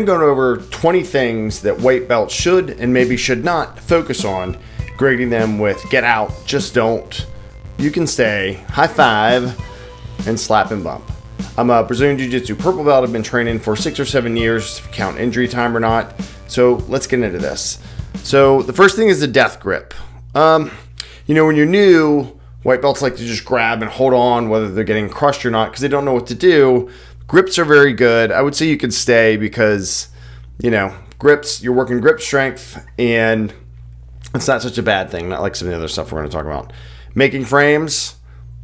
I'm going over 20 things that white belts should and maybe should not focus on, grading them with get out, just don't, you can stay, high five, and slap and bump. I'm a Brazilian Jiu-Jitsu purple belt. I've been training for 6 or 7 years, if you count injury time or not. So let's get into this. So the first thing is the death grip. When you're new, white belts like to just grab and hold on, whether they're getting crushed or not, because they don't know what to do. Grips are very good. I would say you could stay because, grips, you're working grip strength, and it's not such a bad thing, not like some of the other stuff we're going to talk about. Making frames,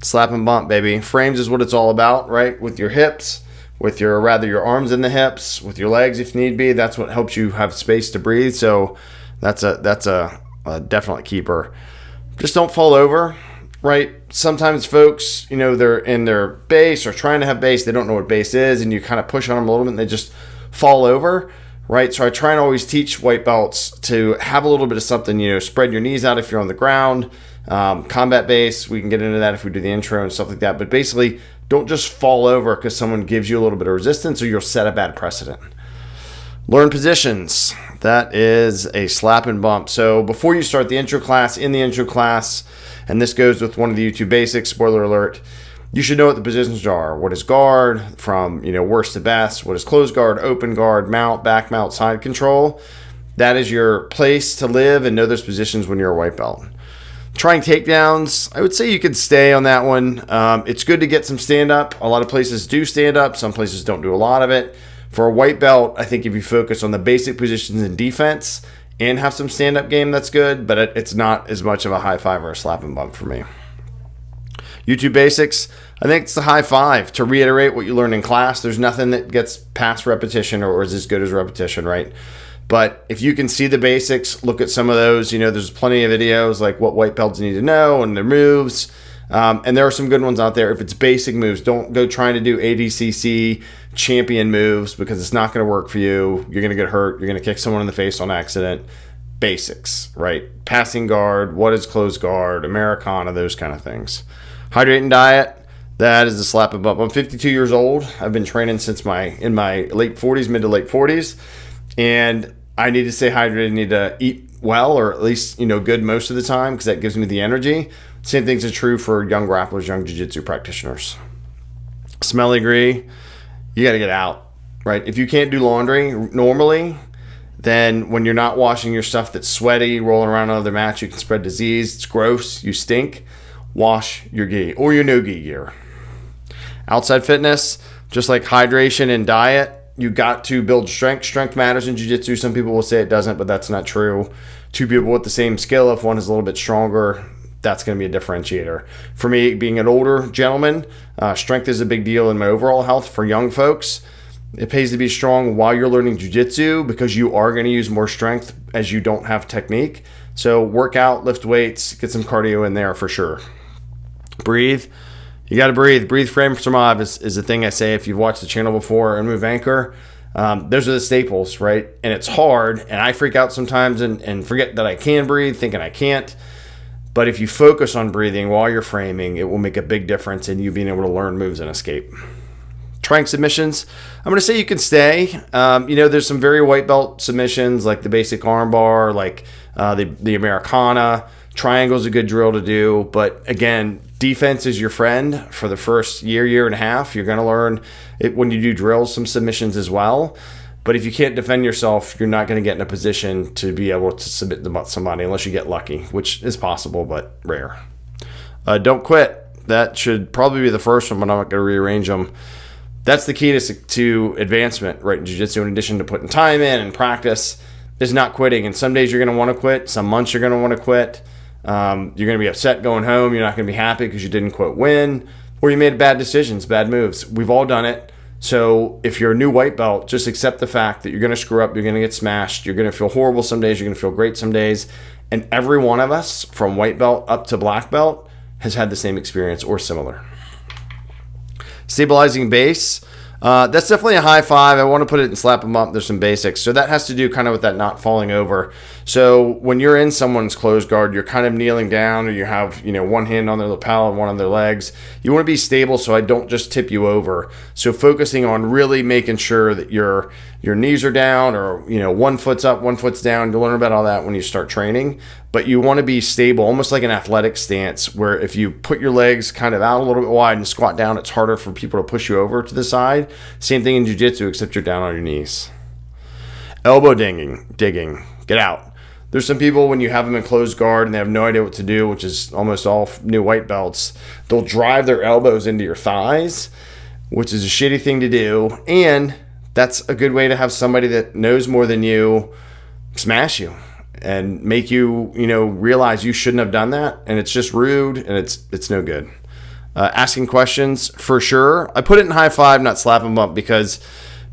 slap and bump, baby. Frames is what it's all about, right? With your hips, with your arms in the hips, with your legs if need be. That's what helps you have space to breathe. So that's a definite keeper. Just don't fall over. Right? Sometimes folks, they're in their base or trying to have base. They don't know what base is, and you kind of push on them a little bit and they just fall over, right? So I try and always teach white belts to have a little bit of something, spread your knees out if you're on the ground. Combat base, we can get into that if we do the intro and stuff like that. But basically, don't just fall over because someone gives you a little bit of resistance or you'll set a bad precedent. Learn positions. That is a slap and bump. So before you start the intro class, and this goes with one of the YouTube basics, spoiler alert, you should know what the positions are. What is guard from, worst to best? What is closed guard, open guard, mount, back mount, side control? That is your place to live and know those positions when you're a white belt. Trying takedowns, I would say you could stay on that one. It's good to get some stand up. A lot of places do stand up. Some places don't do a lot of it. For a white belt, I think if you focus on the basic positions in defense and have some stand-up game, that's good, but it's not as much of a high five or a slap and bump for me. YouTube basics, I think it's the high five. To reiterate what you learned in class, there's nothing that gets past repetition or is as good as repetition, right? But if you can see the basics, look at some of those. There's plenty of videos like what white belts need to know and their moves. And there are some good ones out there. If it's basic moves, don't go trying to do ADCC champion moves because it's not going to work for you. You're going to get hurt. You're going to kick someone in the face on accident. Basics, right? Passing guard, what is closed guard, Americana, those kind of things. Hydrate and diet, that is a slap and bump. I'm 52 years old. I've been training since in my late 40s, mid to late 40s. And I need to stay hydrated. I need to eat well, or at least, good most of the time because that gives me the energy. Same things are true for young grapplers, young jiu-jitsu practitioners. Smelly agree. You got to get out, right? If you can't do laundry normally, then when you're not washing your stuff that's sweaty, rolling around on the mat, you can spread disease. It's gross. You stink. Wash your gi or your no gi gear. Outside fitness, just like hydration and diet, you got to build strength. Strength matters in jiu-jitsu. Some people will say it doesn't, but that's not true. Two people with the same skill, if one is a little bit stronger, that's going to be a differentiator. For me, being an older gentleman, strength is a big deal in my overall health. For young folks, it pays to be strong while you're learning jiu-jitsu because you are going to use more strength as you don't have technique. So work out, lift weights, get some cardio in there for sure. Breathe. You got to breathe. Breathe, frame, survive is the thing I say if you've watched the channel before and move anchor. Those are the staples, right? And it's hard, and I freak out sometimes and forget that I can breathe, thinking I can't. But if you focus on breathing while you're framing, it will make a big difference in you being able to learn moves and escape. Trying submissions, I'm going to say you can stay. There's some very white belt submissions like the basic armbar, like the Americana. Triangle is a good drill to do. But again, defense is your friend for the first year and a half. You're going to learn it when you do drills, some submissions as well. But if you can't defend yourself, you're not going to get in a position to be able to submit to somebody unless you get lucky, which is possible, but rare. Don't quit. That should probably be the first one, but I'm not going to rearrange them. That's the key to advancement, right, in jiu-jitsu, in addition to putting time in and practice, is not quitting. And some days you're going to want to quit. Some months you're going to want to quit. You're going to be upset going home. You're not going to be happy because you didn't, quote, win, or you made bad decisions, bad moves. We've all done it. So if you're a new white belt, just accept the fact that you're going to screw up, you're going to get smashed, you're going to feel horrible some days, you're going to feel great some days. And every one of us, from white belt up to black belt, has had the same experience or similar. Stabilizing base. That's definitely a high five. I want to put it in slap them up. There's some basics. So that has to do kind of with that not falling over. So when you're in someone's closed guard, you're kind of kneeling down, or you have, one hand on their lapel and one on their legs. You want to be stable so I don't just tip you over. So focusing on really making sure that your knees are down, or, one foot's up, one foot's down. You'll learn about all that when you start training. But you want to be stable, almost like an athletic stance, where if you put your legs kind of out a little bit wide and squat down, it's harder for people to push you over to the side. Same thing in jiu-jitsu, except you're down on your knees. Elbow digging, get out. There's some people, when you have them in closed guard and they have no idea what to do, which is almost all new white belts, they'll drive their elbows into your thighs, which is a shitty thing to do. And that's a good way to have somebody that knows more than you smash you and make you, realize you shouldn't have done that. And it's just rude, and it's no good. Asking questions, for sure. I put it in high five, not slap them up, because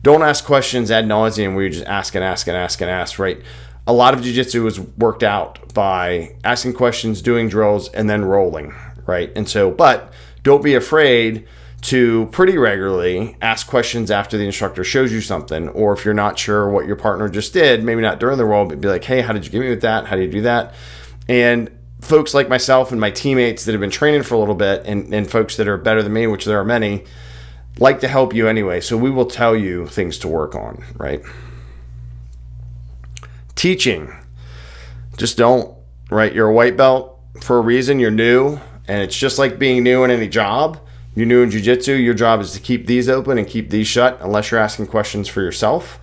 don't ask questions ad nauseum where you just ask and ask and ask and ask, right? A lot of jiu-jitsu is worked out by asking questions, doing drills, and then rolling, right? And so, but don't be afraid to pretty regularly ask questions after the instructor shows you something, or if you're not sure what your partner just did, maybe not during the roll, but be like, hey, how did you get me with that? How do you do that? And folks like myself and my teammates that have been training for a little bit, and folks that are better than me, which there are many, like to help you anyway. So we will tell you things to work on, right? Teaching. Just don't, right? You're a white belt for a reason. You're new, and it's just like being new in any job. You're new in jiu-jitsu, your job is to keep these open and keep these shut, unless you're asking questions for yourself.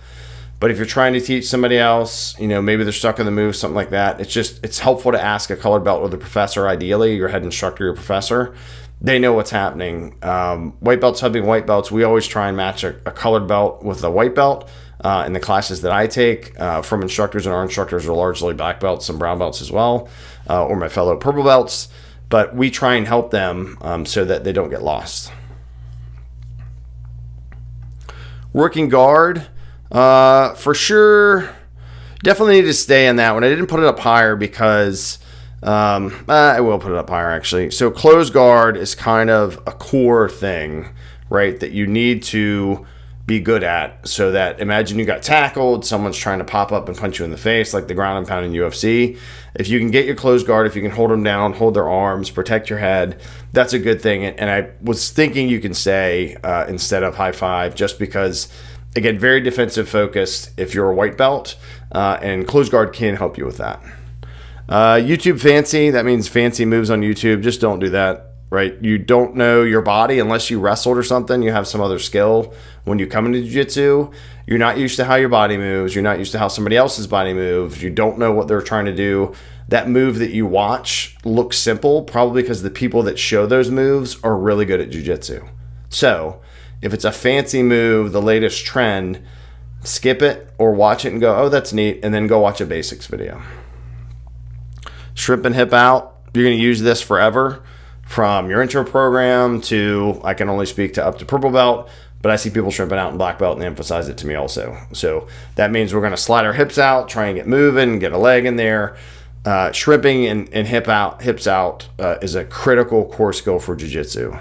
But if you're trying to teach somebody else, maybe they're stuck in the move, something like that, it's helpful to ask a colored belt with a professor, ideally, your head instructor, your professor. They know what's happening. White belts hubbing white belts, we always try and match a colored belt with a white belt. In the classes that I take from instructors, and our instructors are largely black belts, some brown belts as well, or my fellow purple belts. But we try and help them so that they don't get lost. Working guard, for sure, definitely need to stay in that one. I didn't put it up higher because I will put it up higher, actually. So closed guard is kind of a core thing, right, that you need to be good at, so that, imagine you got tackled, someone's trying to pop up and punch you in the face, like the ground and pound in UFC. If you can get your closed guard, if you can hold them down, hold their arms, protect your head, that's a good thing. And I was thinking you can say instead of high five, just because, again, very defensive focused if you're a white belt, and closed guard can help you with that. YouTube fancy, that means fancy moves on YouTube. Just don't do that. Right? You don't know your body unless you wrestled or something. You have some other skill. When you come into jiu-jitsu, you're not used to how your body moves. You're not used to how somebody else's body moves. You don't know what they're trying to do. That move that you watch looks simple, probably because the people that show those moves are really good at jiu-jitsu. So if it's a fancy move, the latest trend, skip it or watch it and go, oh, that's neat, and then go watch a basics video. Shrimp and hip out. You're going to use this forever. From your intro program to, I can only speak to up to purple belt, but I see people shrimping out in black belt, and they emphasize it to me also. So that means we're going to slide our hips out, try and get moving, get a leg in there. Shrimping and hips out is a critical core skill for jiu-jitsu.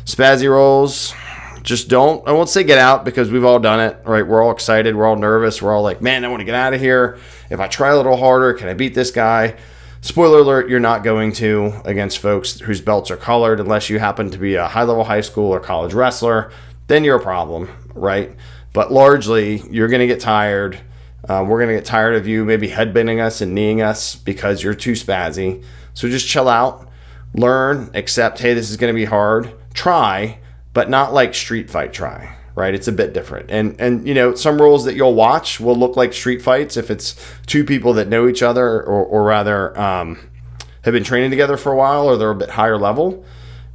Spazzy rolls, just don't, I won't say get out, because we've all done it, right? We're all excited, we're all nervous, we're all like, man, I want to get out of here. If I try a little harder, can I beat this guy? Spoiler alert, you're not going to against folks whose belts are colored, unless you happen to be a high-level high school or college wrestler. Then you're a problem, right? But largely, you're going to get tired. We're going to get tired of you maybe headbanging us and kneeing us because you're too spazzy. So just chill out, learn, accept, hey, this is going to be hard. Try, but not like street fight try, right? It's a bit different. And some rules that you'll watch will look like street fights if it's two people that know each other, or rather have been training together for a while, or they're a bit higher level,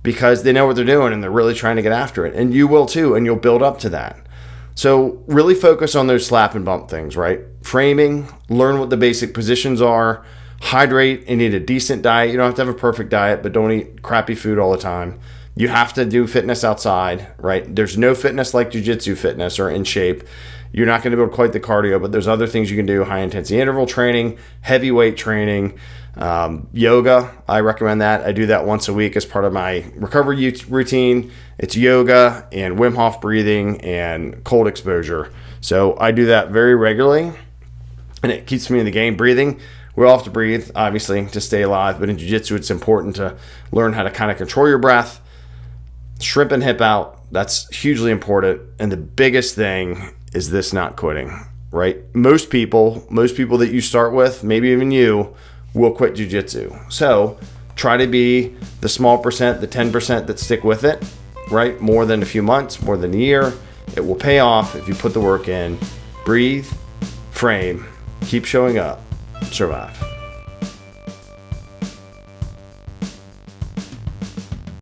because they know what they're doing and they're really trying to get after it. And you will too, and you'll build up to that. So really focus on those slap and bump things, right? Framing, learn what the basic positions are, hydrate, and eat a decent diet. You don't have to have a perfect diet, but don't eat crappy food all the time. You have to do fitness outside, right? There's no fitness like jiu-jitsu fitness or in shape. You're not going to build quite the cardio, but there's other things you can do: high intensity interval training, heavy weight training, yoga. I recommend that. I do that once a week as part of my recovery routine. It's yoga and Wim Hof breathing and cold exposure. So I do that very regularly, and it keeps me in the game. Breathing, we all have to breathe, obviously, to stay alive, but in jiu-jitsu, it's important to learn how to kind of control your breath. Shrimp and hip out, that's hugely important. And the biggest thing is this: not quitting, right? Most people that you start with, maybe even you, will quit jiu-jitsu. So try to be the small percent, the 10% that stick with it, right? More than a few months, more than a year. It will pay off if you put the work in. Breathe, frame, keep showing up, survive.